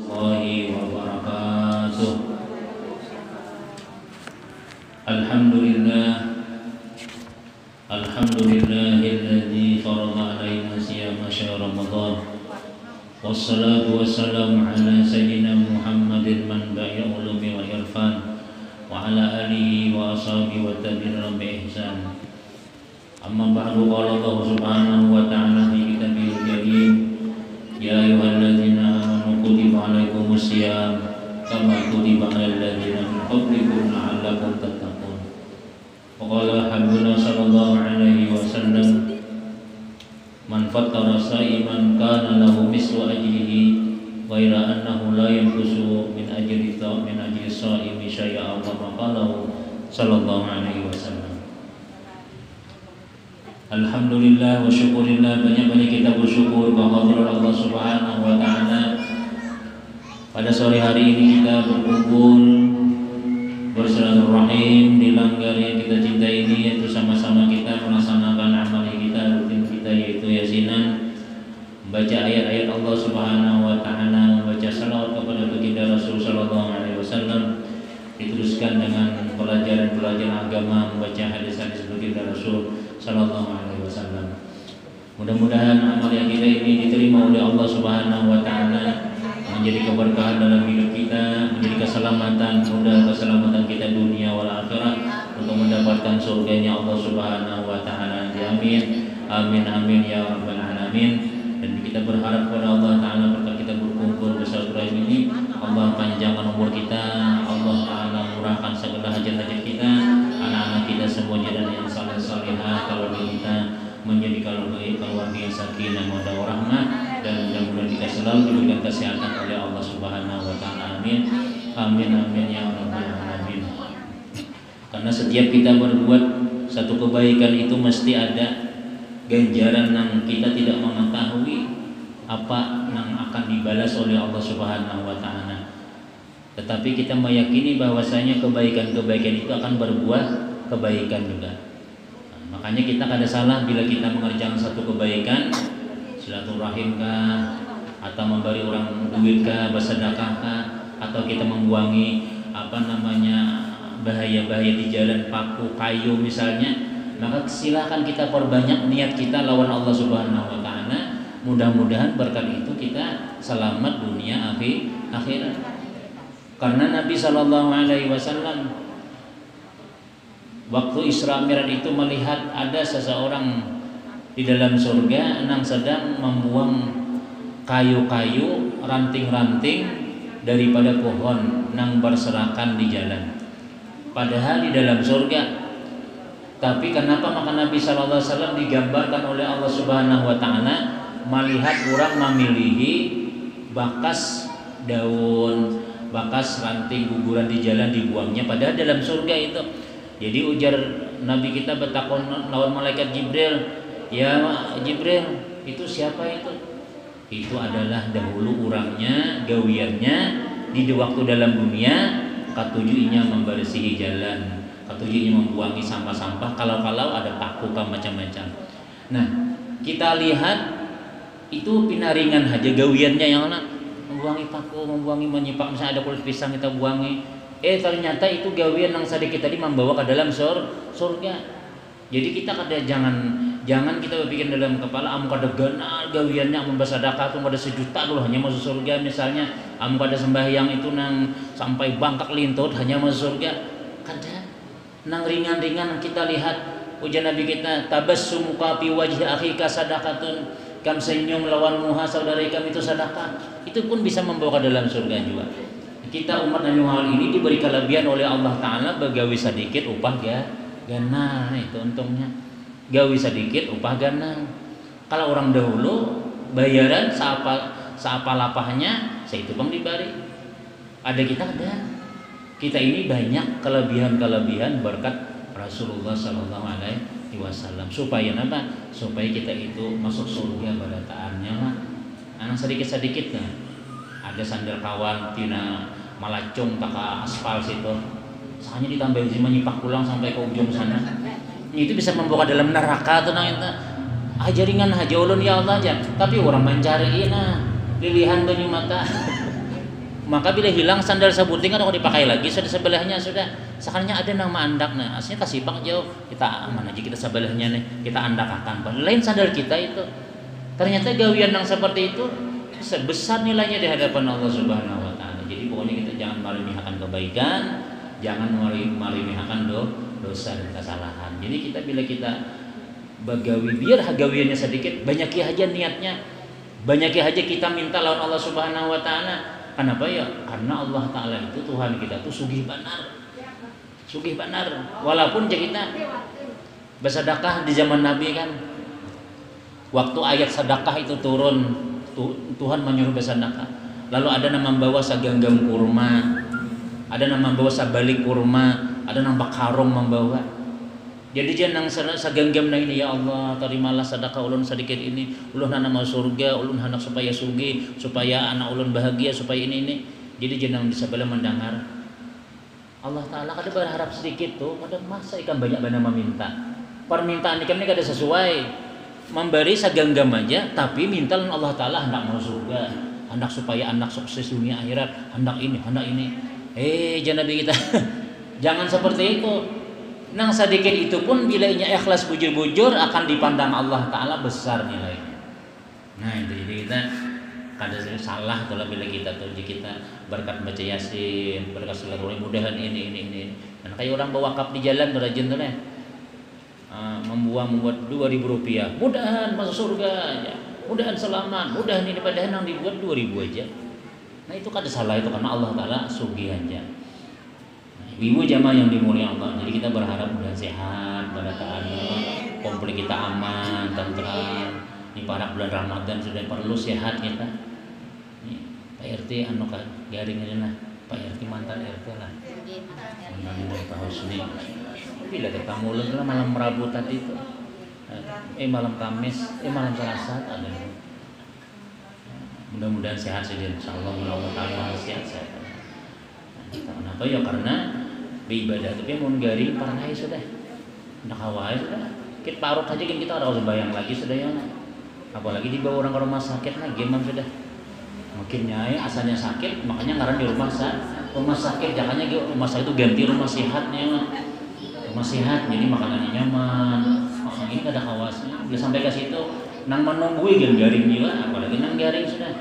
warahmatullahi wabarakatuh. Alhamdulillah, alhamdulillahilladzi farada alaina siyama syahr Ramadan. Wassalatu wassalamu ala sayyidina Muhammadin manba'i ulumi wal irfan wa ala alihi wa ashabihi wa tabi'in bi ihsan. Amma ba'du, qala Allah subhanahu wa ta'ala fi kitabihil karim, ya ayyuhalladzina amanu kutiba alaikumus syiyam kama kutiba alal ladzina min qablikum la'allakum tattaqun. Wa qala habibuna sallallahu alaihi wasallam, man fattara sha'iman kana lahu mislu ajrihi ghaira annahu la yanqusu min ajri sha'imi syai'a kama qala sallallahu alaihi wasallam. Alhamdulillah wa syukurillah, banyak-banyak kita bersyukur kehadirat Allah Subhanahu wa taala. Pada sore hari ini kita berkumpul bersilaturahim di langgar yang kita cintai ini, yaitu sama-sama kita melaksanakan amal kita, rutin kita, yaitu yasinan, membaca ayat-ayat Allah Subhanahu wa taala, membaca salawat kepada baginda Rasul sallallahu alaihi wasallam, diteruskan dengan pelajaran-pelajaran agama, membaca hadis-hadis baginda Rasul sallallahu alaihi wasallam. Mudah-mudahan amal yang kita ini diterima oleh Allah Subhanahu wa taala, menjadi keberkahan dalam hidup kita, menjadi keselamatan, mudah keselamatan kita dunia wal akhirat, untuk mendapatkan surganya Allah Subhanahu wa taala. Amin. Amin amin ya rabbal alamin. Dan kita berharap kepada Allah taala berkat kita berkumpul bersilaturahim ini, Allah panjangkan umur kita, Allah taala murahkan segala hajat-hajat kita, anak-anak kita semua jalan yang saleh-salehah, keluarga kita menjadi keluarga yang sakinah mawaddah warahmah, dan mudah-mudahan kita selalu diberikan kesehatan oleh Allah Subhanahu wa taala. Amin. Amin amin ya rabbal alamin. Karena setiap kita berbuat satu kebaikan itu mesti ada ganjaran yang kita tidak mengetahui apa yang akan dibalas oleh Allah Subhanahu wa taala. Tetapi kita meyakini bahwasanya kebaikan-kebaikan itu akan berbuah kebaikan juga. Makanya kita kada salah bila kita mengerjakan satu kebaikan, silaturahim kah, atau memberi orang duit kah, bersedekah kah, atau kita membuangi bahaya-bahaya di jalan, paku, kayu misalnya, maka silakan kita perbanyak niat kita lawan Allah Subhanahu wa taala. Mudah-mudahan berkat itu kita selamat dunia akhirat. Karena Nabi sallallahu alaihi wasallam waktu Isra Mi'raj itu melihat ada seseorang di dalam surga yang sedang membuang kayu-kayu, ranting-ranting daripada pohon yang berserakan di jalan. Padahal di dalam surga. Tapi kenapa maka Nabi sallallahu alaihi wasallam digambarkan oleh Allah Subhanahu wa taala melihat orang memilihi bakas daun, bakas ranting guguran di jalan dibuangnya, padahal dalam surga itu. Jadi ujar Nabi kita bertakon lawan malaikat Jibril, ya Jibril, itu siapa itu? Itu adalah dahulu orangnya, gawiannya di waktu dalam dunia, ketujuhnya membersihi jalan, ketujuhnya membuangi sampah-sampah, kalau-kalau ada paku macam-macam. Nah, kita lihat itu pinaringan aja gawiannya yang mana? Membuangi paku, membuangi menyipak, misalnya ada kulit pisang kita buangi. Ternyata itu gawian yang sedikit tadi membawa ke dalam surga. Jadi kita jangan kita berpikir dalam kepala am kada ganal gawiannya am bersedekah tu kada sejuta dulu hanya masuk surga misalnya, am kada sembahyang itu nang sampai bangkak lintut hanya masuk surga. Kada. Nang ringan-ringan kita lihat ujar Nabi kita, tabassumuka fi wajhi akhika sadaqatun, kam senyum lawan muha saudara kami itu sedekah. Itu pun bisa membawa ke dalam surga juga. Kita umat Nabi Muhammad ini diberi kelebihan oleh Allah Ta'ala begawi sedikit upah ganang, itu untungnya. Gawi sedikit upah ganang. Kalau orang dahulu bayaran seapa lapahnya, itu bang diberi. Ada kita ada. Kita ini banyak kelebihan-kelebihan berkat Rasulullah Sallallahu Alaihi Wasallam. Supaya apa? Supaya kita itu masuk surga pada taatnya lah. Anak sedikit-sedikit kan. Ada sandal kawan tina malacung tak aspal situ, soalnya ditambahin sih menyipak pulang sampai ke ujung sana. Itu bisa membawa dalam neraka tuh nang itu. Jaringan aja ulun ya Allah aja. Tapi orang mencari pilihan banyu mata. Maka bila hilang sandal sabuting kan kalau dipakai lagi sudah sebelahnya sudah sekarangnya ada nama andak. Nah aslinya kasibang jauh kita aman aja kita sebelahnya nih kita andak akan lain sandal kita itu ternyata gawian yang seperti itu sebesar nilainya di hadapan Allah Subhanahu Wa Taala. Jadi pokoknya kita jangan meremehkan kebaikan, jangan meremehkan dosa dan kesalahan. Jadi kita bila kita bagawi biar gawiannya sedikit, banyaki aja niatnya, banyaki aja kita minta lawan Allah Subhanahu Wa Taala. Kenapa ya? Karena Allah Ta'ala itu Tuhan kita tuh sugih benar. Sugih benar. Walaupun kita bersedekah di zaman Nabi kan, waktu ayat sedekah itu turun, Tuhan menyuruh bersedekah. Lalu ada nama membawa saganggam kurma, ada nama membawa sabalik kurma, ada nama karung membawa. Jadi jangan saganggam na ini ya Allah, terimalah sedekah ulun sedikit ini, ulun hana mau surga, ulun hendak supaya sugih, supaya anak ulun bahagia, supaya ini. Jadi jangan di sebelah mendengar. Allah Taala kada berharap sedikit tuh, pada masa ikan banyak benar meminta. Permintaan ikan ini kada sesuai. Memberi saganggam aja, tapi minta Allah Taala hendak mau surga, hendak supaya anak sukses dunia akhirat, hendak ini. Jangan Nabi kita. Jangan seperti itu. Nang sedikit itu pun bila inya ikhlas bujur-bujur akan dipandang Allah Ta'ala besar nilainya. Nah itu jadi kita kadang salah kalau bila kita berkat baca yasin, berkat silaturahmi mudahan ini. Dan kayak orang bawa wakaf di jalan rajin tuh nih, membuat 2.000 rupiah, mudahan masuk surga, ya. Mudahan selamat, mudahan ini padahal yang dibuat 2.000 aja. Nah itu kada salah itu karena Allah Ta'ala sugih aja. Ibu jamaah yang dimuliakan Allah, jadi kita berharap mudah sehat, barokah, komplit kita aman, tentram. Ini para bulan Ramadan sudah perlu sehat kita. Nih, Pak RT garing aja lah, Pak RT mantan RT lah. Mantan dari Pak Husni. Bila kita mulai lah malam Rabu tadi itu, malam Kamis, malam Selasa ada. Mudah-mudahan sehat saja, insyaallah mudah-mudahan sehat. Kenapa ya? Karena beribadah tapi mau garing parah sudah nak awal sudah kita parut aja kan kita harus bayang lagi sudah ya, apalagi dibawa orang ke rumah sakit nah gimana sudah mungkin nyai asalnya sakit makanya ngaran di rumah sakit jangannya rumah sakit itu ganti rumah sehatnya rumah sehat jadi makanannya nyaman makanya ini ada khawasnya bila sampai ke situ nang menunggu garing juga apalagi nang garing sudah.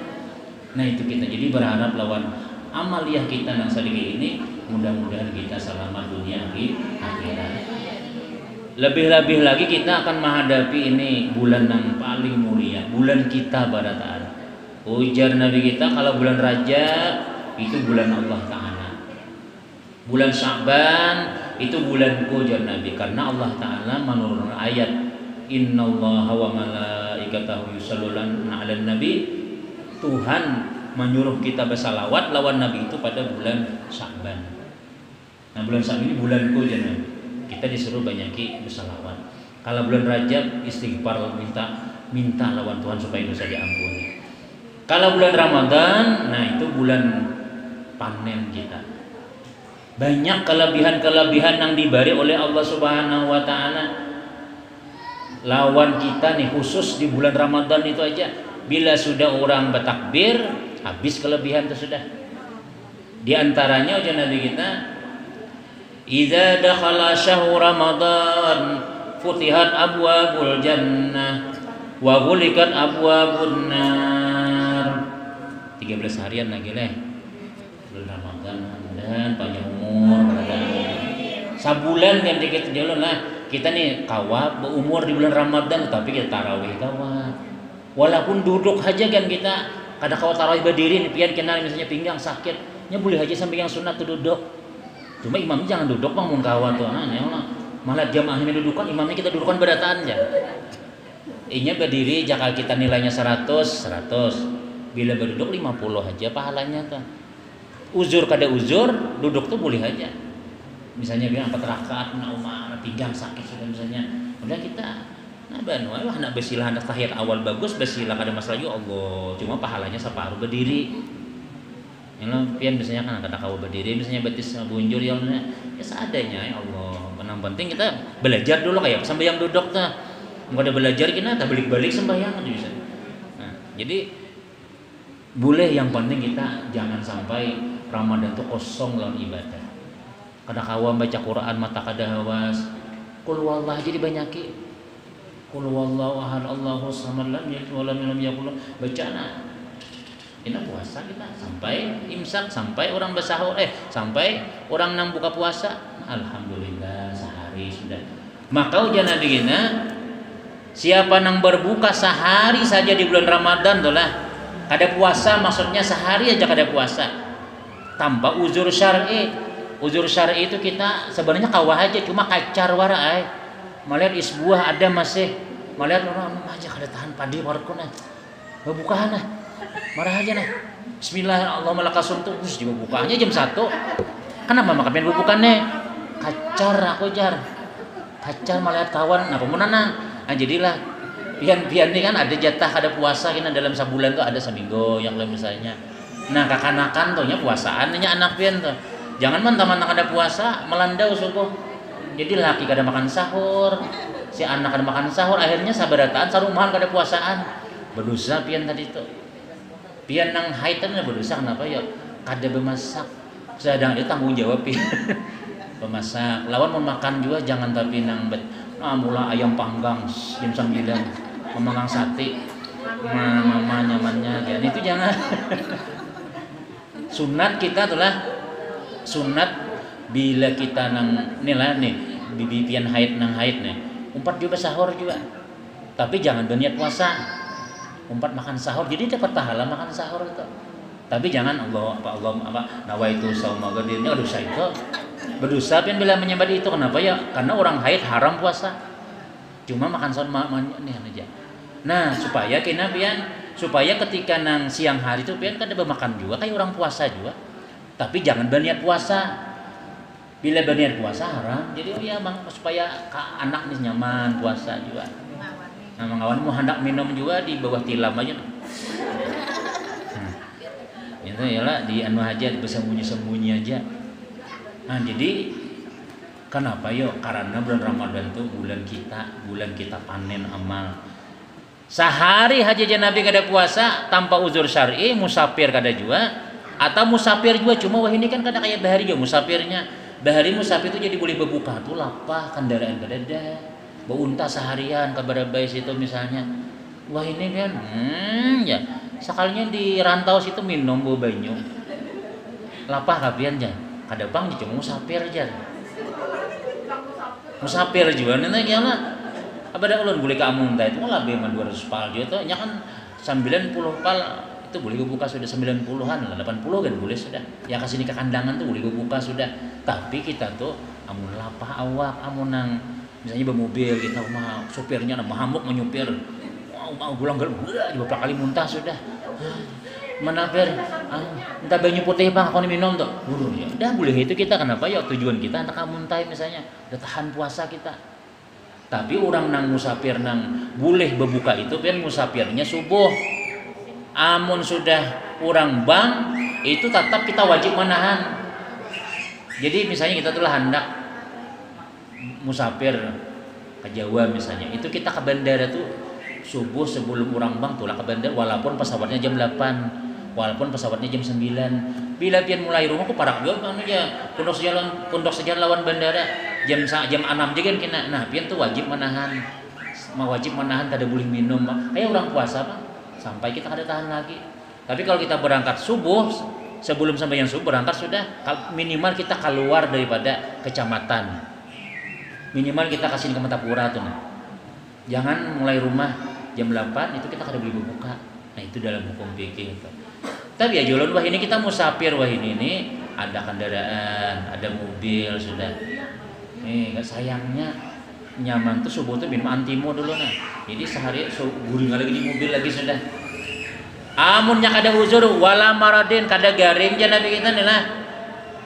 Nah itu kita jadi berharap lawan amaliyah kita yang sedikit ini mudah-mudahan kita selamat dunia akhirat. Lebih-lebih lagi kita akan menghadapi ini bulan yang paling mulia, bulan kita pada Ta'ala. Ujar Nabi kita kalau bulan Rajab itu bulan Allah Ta'ala. Bulan Sya'ban itu bulanku ujar Nabi karena Allah Ta'ala menurunkan ayat innallaha wa malaikatahu yusholluna 'alan nabi. Tuhan menyuruh kita bersalawat lawan Nabi itu pada bulan Sya'ban. Nah bulan Sya'ban ini bulanku aja Nabi. Kita disuruh banyaki bersalawat. Kalau bulan Rajab istighfar minta lawan Tuhan supaya dosa diampuni. Kalau bulan Ramadan, nah itu bulan panen kita. Banyak kelebihan-kelebihan yang diberi oleh Allah Subhanahu Wa Taala lawan kita nih khusus di bulan Ramadan itu aja. Bila sudah orang bertakbir habis kelebihan itu sudah. Di antaranya ujian Nabi kita, "Idza dakhala syahrul Ramadan futihat abwabul jannah wa ghulikat abwabun nar." 13 harian lagi leh. Bulan Ramadan dan panjang umur sabulan kan dikit jalan lah. Kita nih kawat berumur di bulan Ramadan tapi kita tarawih kawat. Walaupun duduk aja kan kita kada kau tarawih berdiri nih pian kenal misalnya pinggang sakitnya boleh aja sampai yang sunat tuh duduk. Cuma imamnya jangan duduk bang mun kawan tuh malah jamaahnya dudukan imamnya kita dudukan berataan aja. Inya berdiri jaka kita nilainya 100 bila berduduk 50 aja pahalanya tuh. Uzur kada uzur duduk tuh boleh aja. Misalnya bilang 4 rakaat umar pinggang sakit sudah misalnya. Udah kita nak bersilah hendak tahiyat awal bagus bersilah kada masalah juga Allah cuma pahalanya separuh berdiri yang pian misalnya kan kada kau berdiri misalnya betis bunjur ya seadanya ya Allah yang penting kita belajar dulu kayak sampai yang duduk tuh nggak ada belajar kita tak balik-balik sembahyang bisa. Nah, jadi Boleh, yang penting kita jangan sampai Ramadan itu kosong lawan ibadah. Kada kawan baca Quran mata kada hawas. Qul wallah jadi banyaki. Qul wallahu ahad Allahu samad lam yalid wa lam yakul bacana. Ini puasa kita sampai imsak, sampai orang bersahur, sampai orang nang buka puasa. Alhamdulillah sehari sudah. Maka ujian Nabi kita, siapa nang berbuka sehari saja di bulan Ramadan tuh lah, kada puasa, maksudnya sehari aja kada puasa, tanpa uzur syar'i. Uzur syar'i itu kita sebenarnya kawah aja, cuma kacar warai. Melihat isbuah ada masih, melihat orang aja kada tahan padi warkuna, berbukaan lah. Marah aja nah. Bismillahirrahmanirrahim lakasum tuh bus juga bukanya jam 1. Kenapa makan bukannya? Kacar aku jar. Kacar melihat kawan nah pemenang. Nah jadilah pian-pian ini kan ada jatah ada puasa kena dalam sebulan tuh ada seminggu yang lain misalnya. Nah kakanakan tuhnya puasaan nya anak pian tuh. Jangan mentang-mentang ada puasa melandau subuh. Jadi laki kada makan sahur, si anak kada makan sahur, akhirnya sabarataan sarumahan kada puasaan. Berdosa pian tadi tuh. Pian nang haitan berdosa kenapa ya? Kada bemasak. Sedang dia tanggung jawab pian. Bemasak. Lawan mau makan juga jangan tapi nang mula ayam panggang jam 9. Memanggang sate. Mama nyamannya kan itu jangan. Sunat kita itulah sunat bila kita nang nilai nih bibi pian haid nang haid nih. Umpat juga sahur juga. Tapi jangan berniat puasa. Umpat makan sahur jadi dapat pahala makan sahur itu. Tapi jangan Allah nawaitu sauma gadirnya dosa itu. Berdosa pian bila menyembah itu kenapa ya? Karena orang haid haram puasa. Cuma makan sahur nih aja. Nah, supaya kena pian supaya ketika nang siang hari itu pian kada bermakan juga kayak orang puasa juga. Tapi jangan berniat puasa. Bila berniat puasa haram. Jadi ya bang supaya anak nih nyaman puasa juga. Nah, mengawan mau hendak minum juga di bawah tilam aja. Itu ialah di anu aja bersembunyi-sembunyi aja. Nah, jadi kenapa yuk? Karena bulan Ramadan tuh bulan kita panen amal. Sehari haja Nabi kada puasa tanpa uzur syar'i, musafir kada juga, atau musafir juga cuma wah ini kan kada kayak bahari juga musafirnya. Bahari musafir itu jadi boleh berbuka tuh lapah kendaraan kada ada. Beunta seharian kabar baik situ misalnya. Wah ini kan ya sekalinya di rantau situ minum bawa banyu. Lapah kapian aja. Kada bang cuma musafir aja. Musafir juga nanti kayaknya abada ulun boleh kamu entah itu lah beman 200 pal juga nya kan 90 pal itu boleh buka sudah 90-an lah 80 kan boleh sudah. Ya kasih ke kandangan tuh boleh buka sudah. Tapi kita tuh amun lapah awak amun nang misalnya bermobil kita mah supirnya mahamuk menyupir mau pulang juga berapa kali muntah sudah mana ber entah banyu putih bang aku minum tuh ya udah boleh itu kita kenapa ya tujuan kita entah muntah misalnya udah tahan puasa kita. Tapi orang nang musafir nang boleh berbuka itu kan musafirnya subuh amun sudah orang bang itu tetap kita wajib menahan. Jadi misalnya kita telah hendak musafir ke Jawa misalnya itu kita ke bandara tuh subuh sebelum orang bang tuh lah ke bandara walaupun pesawatnya jam 8 walaupun pesawatnya jam 9 bila pian mulai rumah aku parak juga kan aja pondok sejalan lawan bandara jam 6 juga kan kena nah pian tuh wajib menahan kada boleh minum kayak orang puasa bang sampai kita kada tahan lagi. Tapi kalau kita berangkat subuh sebelum sampai yang subuh berangkat sudah minimal kita keluar daripada kecamatan. Minimal kita kasihin ke Metapura tuh nah. Jangan mulai rumah jam 8 itu kita kada boleh berbuka. Nah itu dalam hukum fikih itu. Tapi ya jalan wah ini kita musafir wah ini ada kendaraan, ada mobil sudah. Sayangnya nyaman tuh subuh tuh minum antimo dulu nah. Jadi sehari guring lagi di mobil lagi sudah. Amunnya kada uzur wala maradin kada garing jangan Nabi kita nih lah.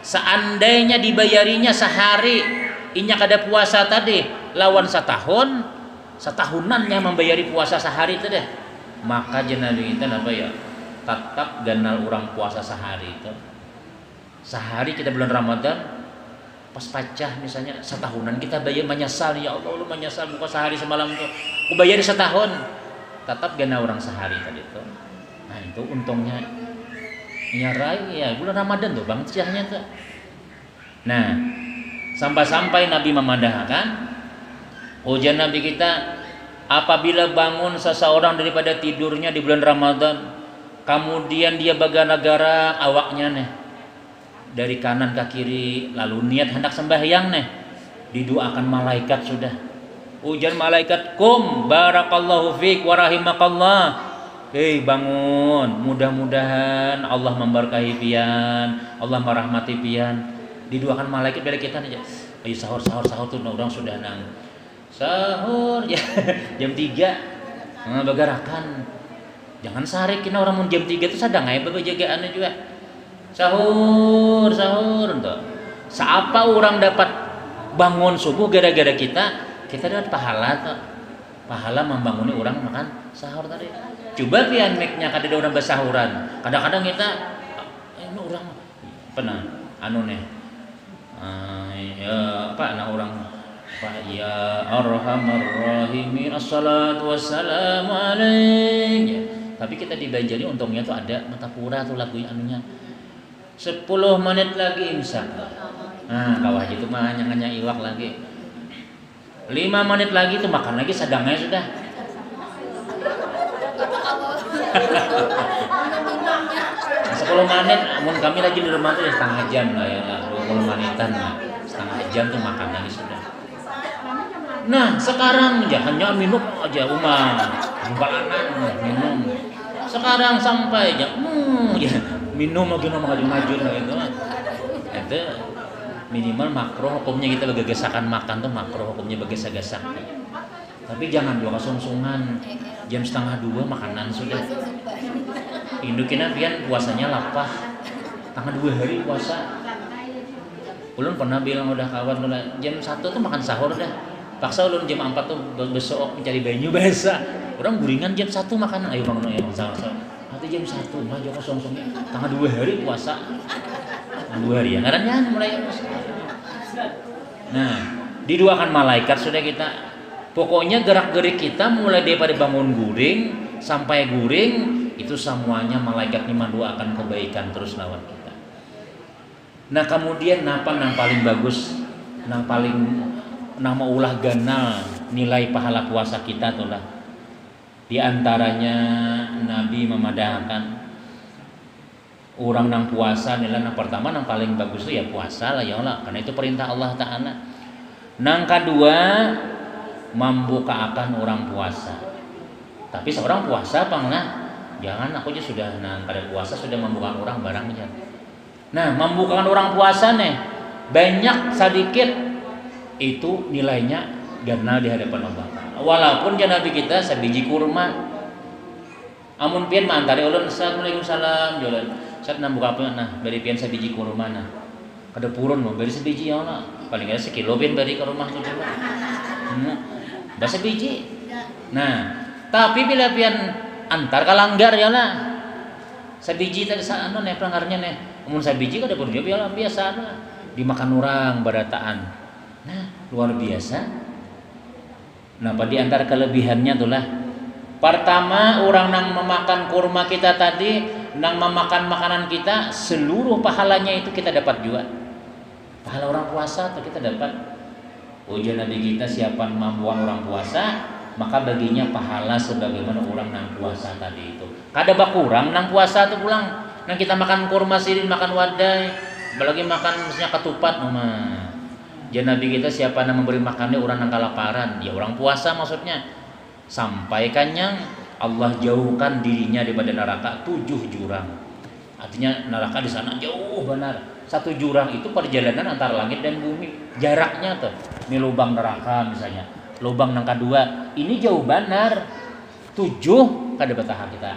Seandainya dibayarinya sehari inya kada puasa tadi lawan setahunannya membayari puasa sehari itu deh maka jenazah kita apa ya tetap ganal orang puasa sehari itu sehari kita bulan Ramadan pas pacah misalnya setahunan kita bayar menyesal ya Allah lu menyesal buka sehari semalam tuh aku bayari setahun tetap ganal orang sehari tadi itu Nah itu untungnya nyarai ya bulan Ramadan tuh bang ciahnya tuh. Nah sampai-sampai Nabi memandangkan ujian Nabi kita, apabila bangun seseorang daripada tidurnya di bulan Ramadan, kemudian dia bagara-gara awaknya nih dari kanan ke kiri, lalu niat hendak sembahyang nih, didoakan malaikat sudah. Ujian malaikat, kum barakallahu fiik wa rahimakallah. Hei bangun, mudah-mudahan Allah memberkahi pian, Allah merahmati pian. Didoakan malaikat dari kita nih. Ayo sahur tuh orang sudah nang. Sahur ya jam 3 bagarakan. Jangan sarik kena orang mun jam 3 itu sadang aya babajagaanna juga. Sahur tuh. Saapa orang dapat bangun subuh gara-gara kita dapat pahala tuh. Pahala membanguni orang makan sahur tadi. Coba pian miknya kada ada orang bersahuran. Kadang-kadang kita ini orang pernah anu nih. Ya apa nah orang apa ya arhamar rahimin assalatu wassalamu alaik. Ya. Tapi kita di Banjari untungnya tuh ada Matapura tuh lagu anunya 10 menit lagi imsak. Nah kawah itu mah hanya iwak lagi 5 menit lagi tuh makan lagi sadangnya sudah. 10 menit, namun kami lagi di rumah tuh ya setengah jam lah ya, 20 menitan lah, setengah jam tuh makan lagi sudah. Nah sekarang ya hanya minum aja balanan minum. Sekarang sampai ya minum lagi maju gitu. Itu minimal makro hukumnya kita begesakan makan tuh makro hukumnya begesak-gesak. Tapi jangan juga sungsungan jam 1:30 makanan sudah. Indukina pian puasanya lapah. Tangan 2 hari puasa. Ulun pernah bilang udah kawan udah jam 1 tuh makan sahur dah. Paksa ulun jam 4 tuh besok mencari banyu basah. Orang guringan jam 1 makanan. Ayo bangun ya sahur. Nanti jam 1 mah joko sungsungnya. Tangan 2 hari puasa. 2 hari ya. Ngarannya mulai puasa. Nah, didoakan malaikat sudah kita. Pokoknya gerak-gerik kita mulai daripada bangun guring sampai guring itu semuanya malaikatnya mendoakan kebaikan terus lawan kita. Nah kemudian napa nang paling bagus, nang paling nama ulah ganal nilai pahala puasa kita tuh lah. Di antaranya Nabi memadahkan orang nang puasa nilai nang pertama nang paling bagus tuh ya puasa lah ya Allah, karena itu perintah Allah Ta'ala. Nang kedua membukakan orang puasa. Tapi seorang puasa apa enggak? Jangan aku aja sudah pada puasa sudah membukakan orang barangnya. Nah, membukakan orang puasa nih banyak sedikit itu nilainya ganal di hadapan Allah. Walaupun jangan Nabi kita sebiji kurma. Amun pian mantari ulun assalamualaikum salam jualan. Saat nambuka apa nah bari pian sebiji kurma nah. Kada purun mau bari sebiji ya Allah. Paling kada sekilo pian bari ke rumah tu dulu. Basa biji. Nah, tapi bila pian antar kalanggar ya lah. Sabiji tadi saano nih pelanggarnya nih. Mun sabiji kada pun dia biasa lah. Dimakan orang barataan. Nah, luar biasa. Nah, di antara kelebihannya itulah pertama orang nang memakan kurma kita tadi, nang memakan makanan kita, seluruh pahalanya itu kita dapat juga. Pahala orang puasa tuh kita dapat. Ujian Nabi kita siapa mampuan orang puasa, maka baginya pahala sebagaimana orang nang puasa tadi itu. Kada bakurang nang puasa tuh pulang. Nang kita makan kurma sirin, makan wadai, apalagi makan misalnya ketupat, mah. Ujian Nabi kita siapa nang memberi makannya orang nang kelaparan, ya orang puasa maksudnya. Sampai kanyang Allah jauhkan dirinya daripada neraka 7 jurang. Artinya neraka di sana jauh benar. 1 jurang itu perjalanan antara langit dan bumi. Jaraknya tuh, ini lubang neraka misalnya. Lubang nang kedua, ini jauh benar. 7 kada betah kita.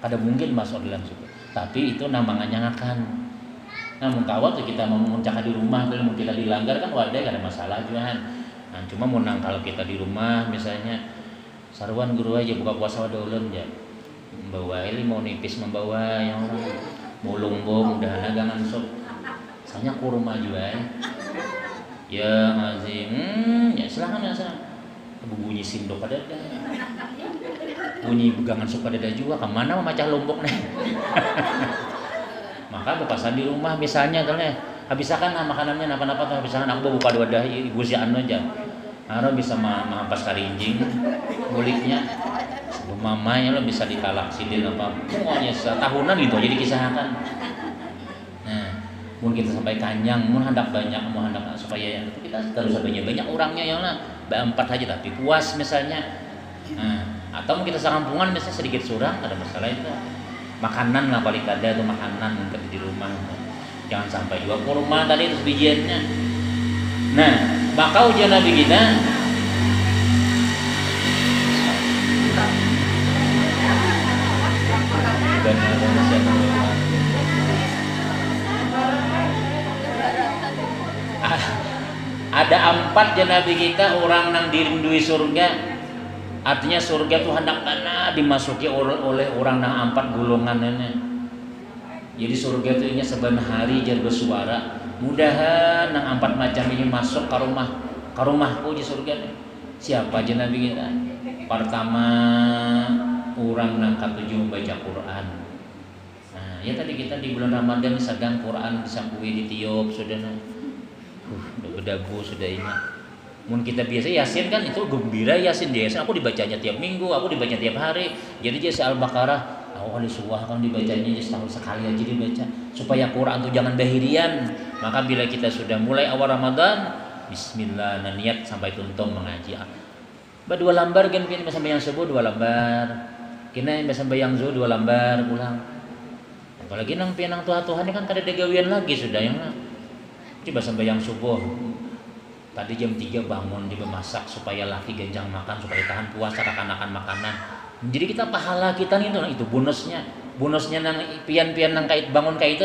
Kada mungkin masuk dalam situ. Tapi itu namanya ngakan. Namun kawat tuh kita mau mencak di rumah, kalau kita dilanggar kan wadah kada masalah juga. Nah, cuma menang kalau kita di rumah misalnya sarwan guru aja buka puasa wadah ulun ya. Membawa ini mau nipis membawa yang orang mulung bom dah nagangan sok. Soalnya kurma juga ya azim ya silakan. bunyi sindok pada ada, bunyi pegangan suka dada juga, kemana mau macah lombok nih. Maka bepasan di rumah misalnya tuh nih, habisakan makanannya apa-apa tuh habisakan, aku buka wadah ibu si anu aja, anu bisa mampas karinjing, buliknya, mamanya lo bisa dikalak sidin apa, pokoknya setahunan gitu aja dikisahkan. Nah, mungkin kita sampai kanyang, mau hendak banyak, mau hendak supaya kita terus banyak orangnya yang lah, empat aja tapi puas misalnya. Nah, atau kita sekampungan misalnya sedikit surang, ada masalah itu. Makanan lah paling kada tuh makanan di rumah. Jangan sampai juga kurma tadi itu bijiannya. Nah, maka ujian Nabi kita ada 4 je Nabi kita orang nang dirindui surga. Artinya surga itu hendak mana dimasuki oleh orang nang 4 golongan ini. Jadi surga itu ini sebenarnya hari jar bersuara, mudahan nang 4 macam ini masuk ke rumahku di surga. Siapa aja Nabi kita? Pertama orang nang ketujuh baca Quran. Nah, ya tadi kita di bulan Ramadan sedang Quran disampui ditiup sudah udah berdagu sudah ini. Mun kita biasa Yasin kan itu gembira Yasin dia. Aku dibacanya tiap minggu, aku dibaca tiap hari. Jadi jadi Al-Baqarah awal disuah kan dibacanya setahun sekali aja dibaca supaya Quran tuh jangan bahirian. Maka bila kita sudah mulai awal Ramadan, bismillah nah niat sampai tuntung mengaji. Ba 2 lembar kan pin sampai yang subuh 2 lembar. Kena sampai yang zuhur 2 lembar pulang. Apalagi nang pinang Tuhan ini kan kada ada gawian lagi sudah yang coba sampai yang subuh. Tadi jam 3 bangun dimasak supaya laki genjang makan supaya tahan puasa kekanakan makanan. Jadi kita pahala kita nih itu bonusnya nang pian-pian nang kait bangun kait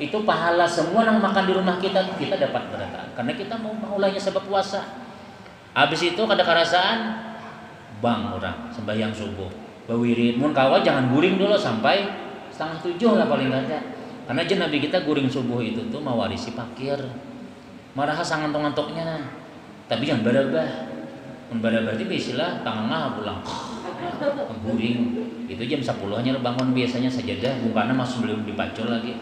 itu pahala semua nang makan di rumah kita dapat berkah karena kita mau mulainya sebab puasa. Habis itu kada kerasaan bang orang sembahyang subuh bawirid mun kawa jangan guring dulu sampai 6:30 lah paling kada. Karena jen Nabi kita guring subuh itu tuh mewarisi pakir. Marah sangat ngantuk-ngantuknya, tapi jangan barabah. Barabah itu biasilah tengah pulang, guring. Itu jam 10-nya bangun biasanya sajadah, bukannya masih belum dipacul lagi.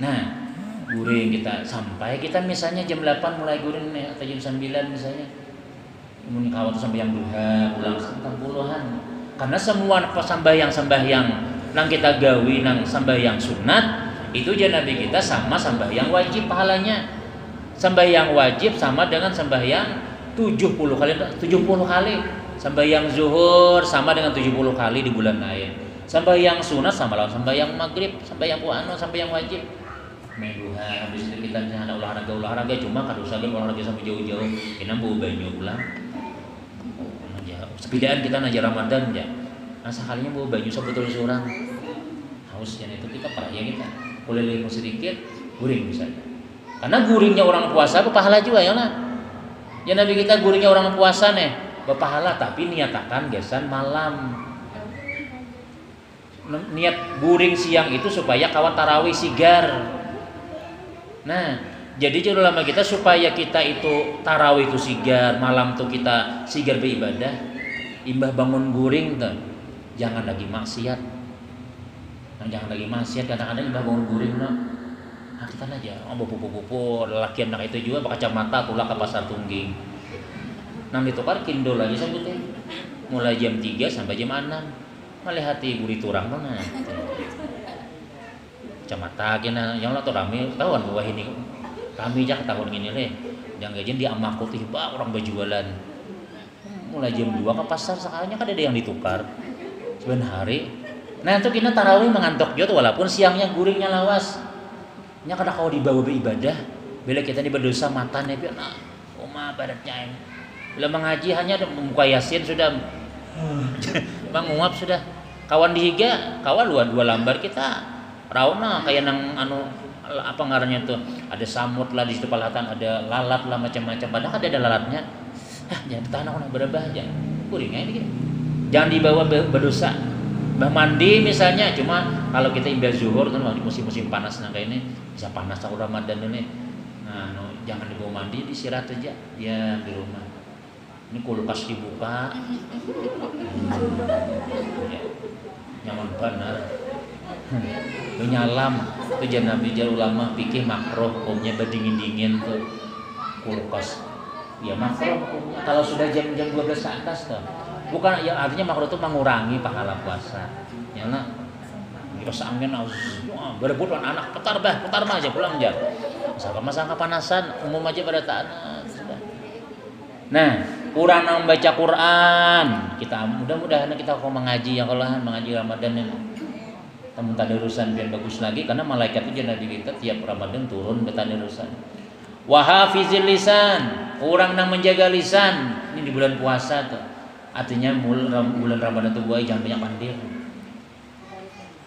Nah, guring kita sampai kita misalnya jam 8 mulai guring nih, atau jam 9 misalnya. Mungkin kawat sampai yang duha pulang sekitar puluhan. Karena semua sembahyang nang kita gawi nang sembahyang sunat itu jan Nabi kita sama sembahyang wajib pahalanya. Sembahyang wajib sama dengan sembahyang 70 kali. Sembahyang zuhur sama dengan 70 kali di bulan lain. Sembahyang sunat sama lawan sembahyang maghrib, sembahyang puasa, sembahyang wajib. Duha habis itu kita ada olahraga cuma kada usah olahraga sampai jauh-jauh. Kita mau banyu pulang. Sepidaan kita najar Ramadan ya. Nah sekalinya mau banyu sebetul seorang. Hausnya itu kita peraya kita. Boleh lemu sedikit, guring misalnya. Karena guringnya orang puasa berpahala juga ya lah. Ya Nabi kita guringnya orang puasa nih berpahala tapi niatakan gesan malam. Niat guring siang itu supaya kawan tarawih sigar. Nah, jadi judul lama kita supaya kita itu tarawih itu sigar, malam tuh kita sigar beribadah. Imbah bangun guring tuh jangan lagi maksiat. Jangan lagi maksiat kadang-kadang imbah bangun guring no. Kita aja, pupu lelaki anak itu juga pakai kacamata tulak ke pasar tungging. Nang ditukar kindol lagi sebutnya. Mulai jam 3 sampai jam 6. Melihat ibu diturang mana. Kacamata kena yang lah tuh rame tahuan bahwa ini kami jak tahun ini leh. Yang gajian dia amakut tiba orang berjualan. Mulai jam 2 ke pasar sekalinya kan ada yang ditukar. Sebenarnya hari. Nah itu kita tarawih mengantuk juga walaupun siangnya guringnya lawas. Nya kada kau dibawa beribadah bila kita ini berdosa matanya biar nah oma badatnya ini bila mengaji hanya membuka Yasin sudah menguap sudah kawan dihiga kawan 2 lembar kita rauna kayak nang anu apa ngarannya tuh ada samut lah di situ palatan ada lalat lah macam-macam padahal ada lalatnya jangan tahan aku nak berabah aja kuringnya ini jangan dibawa berdosa. Bah mandi misalnya cuma kalau kita imbas zuhur kan musim-musim panas nah kayak ini bisa panas tahun Ramadan ini. Nah, jangan dibawa mandi disirat aja ya di rumah. Ini kulkas dibuka, ya, nyaman benar. Nyalam itu jangan Nabi jar ulama pikir makruh umumnya berdingin-dingin tuh kulkas. Ya makruh kalau sudah jam-jam 12 ke atas tuh. Bukan ya artinya makruh itu mengurangi pahala puasa. Ya nak. Rasa angin berebut anak putar mah aja pulang jar. Misalkan masa kepanasan umum aja pada tanah sudah. Nah, kurang membaca Quran. Kita mudah-mudahan kita kok mengaji yang kalau mengaji Ramadan ini. Teman tadarusan biar bagus lagi karena malaikat itu jadi kita tiap Ramadan turun tadarusan. Wa hafizil lisan, orang yang menjaga lisan ini di bulan puasa tuh. Artinya bulan Ramadan tuh buat jangan banyak pandir.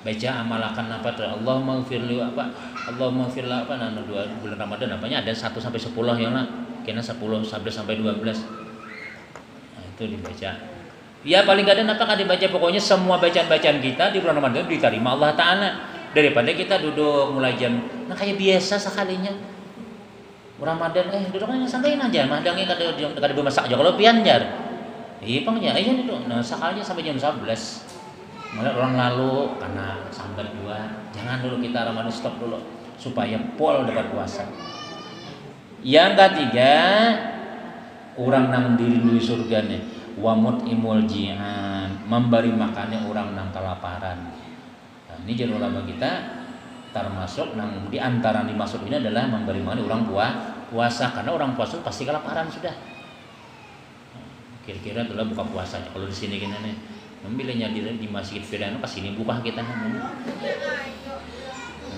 Baca amalakan apa tuh? Allahumma ghfirli apa? Allahumma ghfirli apa? Nah, bulan Ramadan apanya ada 1 sampai 10 ya lah. Kena 10 sampai 12. Nah, itu dibaca. Ya paling kadang apa kan dibaca pokoknya semua bacaan-bacaan kita di bulan Ramadan diterima Allah Ta'ala daripada kita duduk mulai jam nah kayak biasa sekalinya Ramadan duduk aja santain aja madangnya kada bermasak aja kalau pian jar iya pang ya iya itu nah sekalinya sampai jam 11 mulai orang lalu karena sambat dua jangan dulu kita Ramadan stop dulu supaya pol dapat puasa. Yang ketiga orang nang dirindui surga nih wamut imul jihan memberi makannya orang nang kelaparan. Nah, ini jadi ulama kita termasuk nang di antara dimaksud ini adalah memberi makan orang puasa karena orang puasa pasti kelaparan sudah. Kira-kira itulah buka puasanya. Kalau di sini gini nih, membilihnya di masjid Firdaus pas ini buka kita. Nah,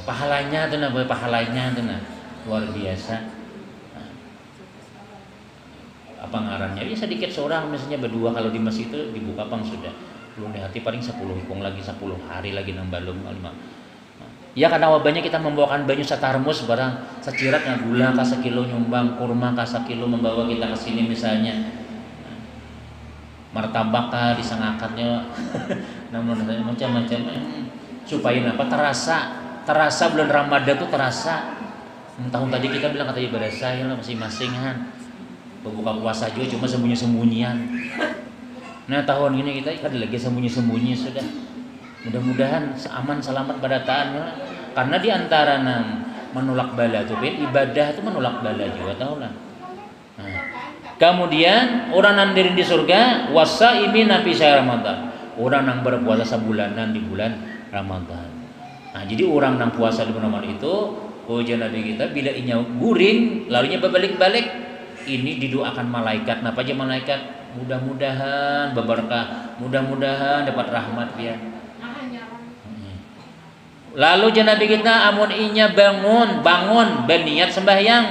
pahalanya tuh nah, pahalanya tuh nah luar biasa. Apa ngarannya ya sedikit seorang misalnya berdua kalau di masjid itu dibuka pang sudah belum di hati paling 10 hitung lagi 10 hari lagi nang balum 5 ya karena wabahnya kita membawakan banyak satarmus barang secirat gula ka sekilo nyumbang kurma ka sekilo membawa kita ke sini misalnya martabak ka disangakannya namun macam-macam supaya apa terasa bulan Ramadan tuh terasa tahun tadi kita bilang kata ibadah saya lah masing-masing kan buka puasa juga cuma sembunyi-sembunyian. Nah tahun ini kita kan lagi sembunyi-sembunyi sudah. Mudah-mudahan aman selamat pada taannya. Karena di antara menolak bala itu ibadah itu menolak bala juga tahu lah. Nah, kemudian orang nandirin di surga wasaimin nabi syahr Ramadan. Orang yang berpuasa sebulanan di bulan Ramadan. Nah jadi orang yang puasa di bulan Ramadan itu ujian Nabi kita bila inya guring lalunya berbalik-balik ini didoakan malaikat. Napa aja malaikat? Mudah-mudahan berberkah, mudah-mudahan dapat rahmat dia. Lalu Nabi kita amun inya bangun berniat sembahyang.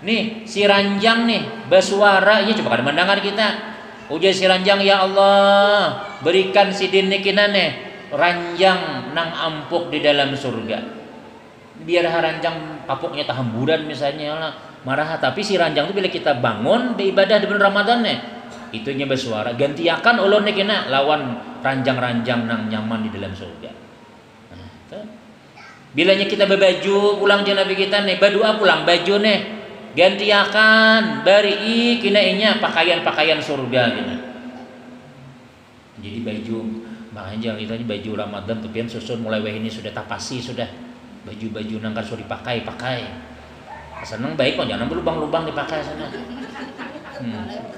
Nih si ranjang nih bersuara, ini coba kada mendengar kita. Ujar si ranjang ya Allah, berikan si dinikina nih ranjang nang ampuk di dalam surga. Biar ranjang kapuknya tahamburan misalnya lah. Marah tapi si ranjang itu bila kita bangun beribadah di bulan Ramadan nih itunya bersuara gantiakan ulun nih kena lawan ranjang-ranjang nang nyaman di dalam surga. Nah, bilanya kita berbaju pulang Nabi kita nih berdoa pulang baju nih gantiakan bari kena inya pakaian-pakaian surga gitu. Jadi baju makanya kita ini baju Ramadan tuh pian susun mulai ini sudah tapasi sudah baju-baju nang sudah dipakai. Seneng baik kok jangan berlubang-lubang dipakai sana.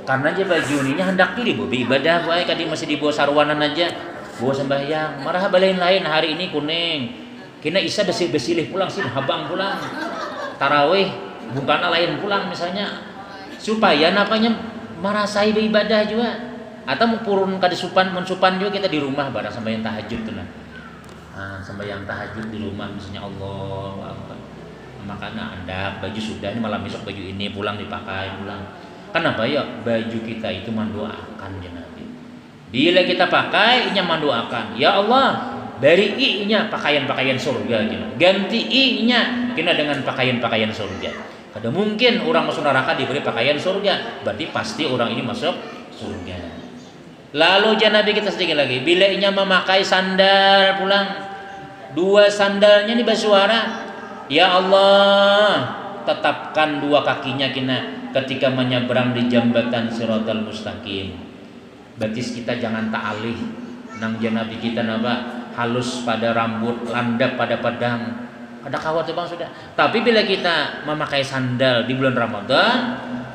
Karena aja baju ininya hendak tuh dibawa ibadah baik kadi masih dibawa sarwanan aja bawa sembahyang marah balain lain hari ini kuning kena isa besil-besilih pulang sih habang pulang tarawih bukan lain pulang misalnya supaya napanya merasai ibadah juga atau mau purun kadi mensupan juga kita di rumah barang sembahyang tahajud tuh nah sembahyang tahajud di rumah misalnya Allah makanya ada baju sudah ini malam besok baju ini pulang dipakai pulang. Kenapa ya baju kita itu mendoakan ya Nabi. Bila kita pakai inya mendoakan ya Allah beri inya pakaian-pakaian surga gitu. Ganti inya kena dengan pakaian-pakaian surga. Kada mungkin orang masuk neraka diberi pakaian surga berarti pasti orang ini masuk surga. Lalu Nabi kita sedikit lagi bila inya memakai sandal pulang 2 sandalnya ini bersuara ya Allah tetapkan dua kakinya kina ketika menyeberang di jembatan Siratal Mustaqim. Berarti kita jangan ta'alih nang Nabi kita napa halus pada rambut, landap pada pedang. Ada kawat bang sudah. Tapi bila kita memakai sandal di bulan Ramadan,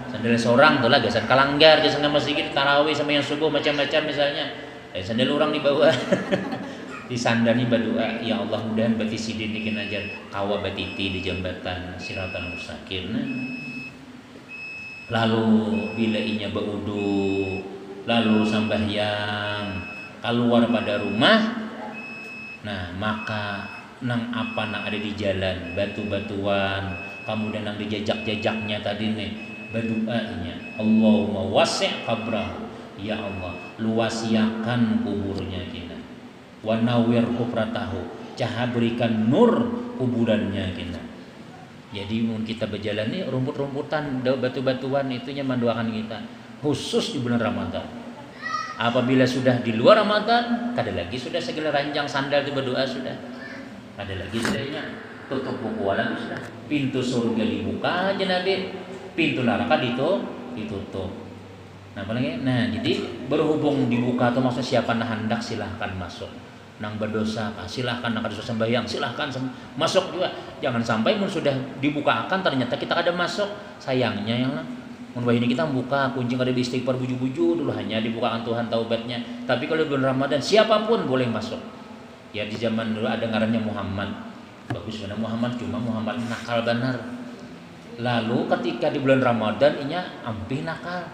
sandal seorang tuh lah gasan kalanggar, gasan masjid tarawih sama yang subuh macam-macam misalnya. Sandal orang dibawa. Di sandalnya berdoa, ya Allah mudahan bati sidin bikin ajar kawa batiti di jembatan Siratal Mustaqim. Lalu bila inya berudu, lalu sambahyang keluar pada rumah, nah maka nang apa nang ada di jalan batu-batuan, kemudian nang di jejak-jejaknya tadi nih berdoanya, Allahumma wasi' qabrah, ya Allah luasiakan kuburnya kita, wa nawwir kufratahu, cahaya berikan nur kuburannya kita. Jadi mun kita berjalan nih rumput-rumputan, batu-batuan itunya mendoakan kita, khusus di bulan Ramadan. Apabila sudah di luar Ramadan, kada lagi sudah segala ranjang sandal itu berdoa sudah. Ada lagi sudahnya tutup buku lagi sudah. Pintu surga dibuka aja Nabi, pintu neraka ditutup. Nah, apalagi? Nah, jadi berhubung dibuka atau maksudnya siapa nah hendak silahkan masuk. Nang berdosa silahkan, nang dosa sembahyang silahkan masuk juga. Jangan sampai mun sudah dibukakan ternyata kita kada masuk. Sayangnya yang lah. Mun ini kita buka kunci kada istighfar buju-buju dulu hanya dibukakan Tuhan taubatnya. Tapi kalau bulan Ramadan siapapun boleh masuk. Ya di zaman dulu ada ngarannya Muhammad. Bagus benar Muhammad, cuma Muhammad nakal benar. Lalu ketika di bulan Ramadan inya ampih nakal.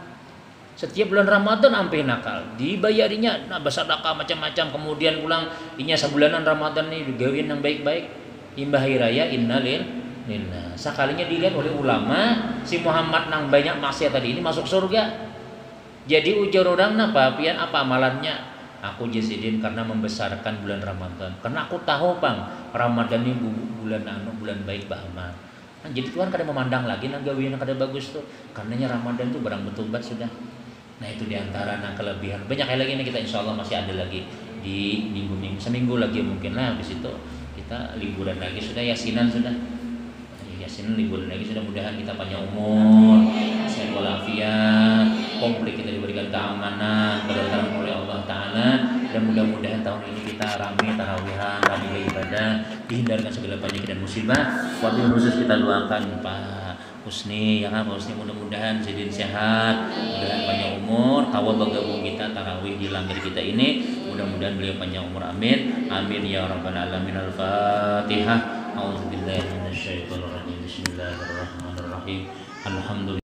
Setiap bulan Ramadan ampih nakal. Dibayarinya nah bersedekah macam-macam, kemudian pulang inya sebulanan Ramadan nih digawin yang baik-baik. Imbah raya innalillah. Sekalinya dilihat oleh ulama si Muhammad nang banyak maksiat tadi ini masuk surga. Jadi ujar orang napa pian apa amalannya? Aku jasidin karena membesarkan bulan Ramadan. Karena aku tahu bang Ramadan ini bulan baik bahman. Nah, jadi Tuhan kadang memandang lagi nang gawian yang kada bagus tuh. Karenanya Ramadan tuh barang betul bat sudah. Nah itu diantara nang kelebihan. Banyak lagi nih kita insya Allah masih ada lagi di minggu-minggu seminggu lagi mungkin lah habis itu kita liburan lagi sudah yasinan sudah. Yasin liburan lagi sudah mudahan kita panjang umur, sehat walafiat, komplit kita diberikan keamanan, kedatangan oleh Allah Ta'ala, dan mudah-mudahan tahun ini kita ramai tarawihan, ramai ibadah, dihindarkan segala penyakit dan musibah. Wabil khusus kita doakan Pak Husni, ya Pak Husni mudah-mudahan sedin sehat, mudah-mudahan panjang umur, kawal bergabung kita tarawih di langgar kita ini, mudah-mudahan beliau panjang umur, amin, amin ya rabbal alamin. Al-Fatihah. A'udzubillahi minasyaitonir rajim. Bismillahirrahmanirrahim. Alhamdulillah.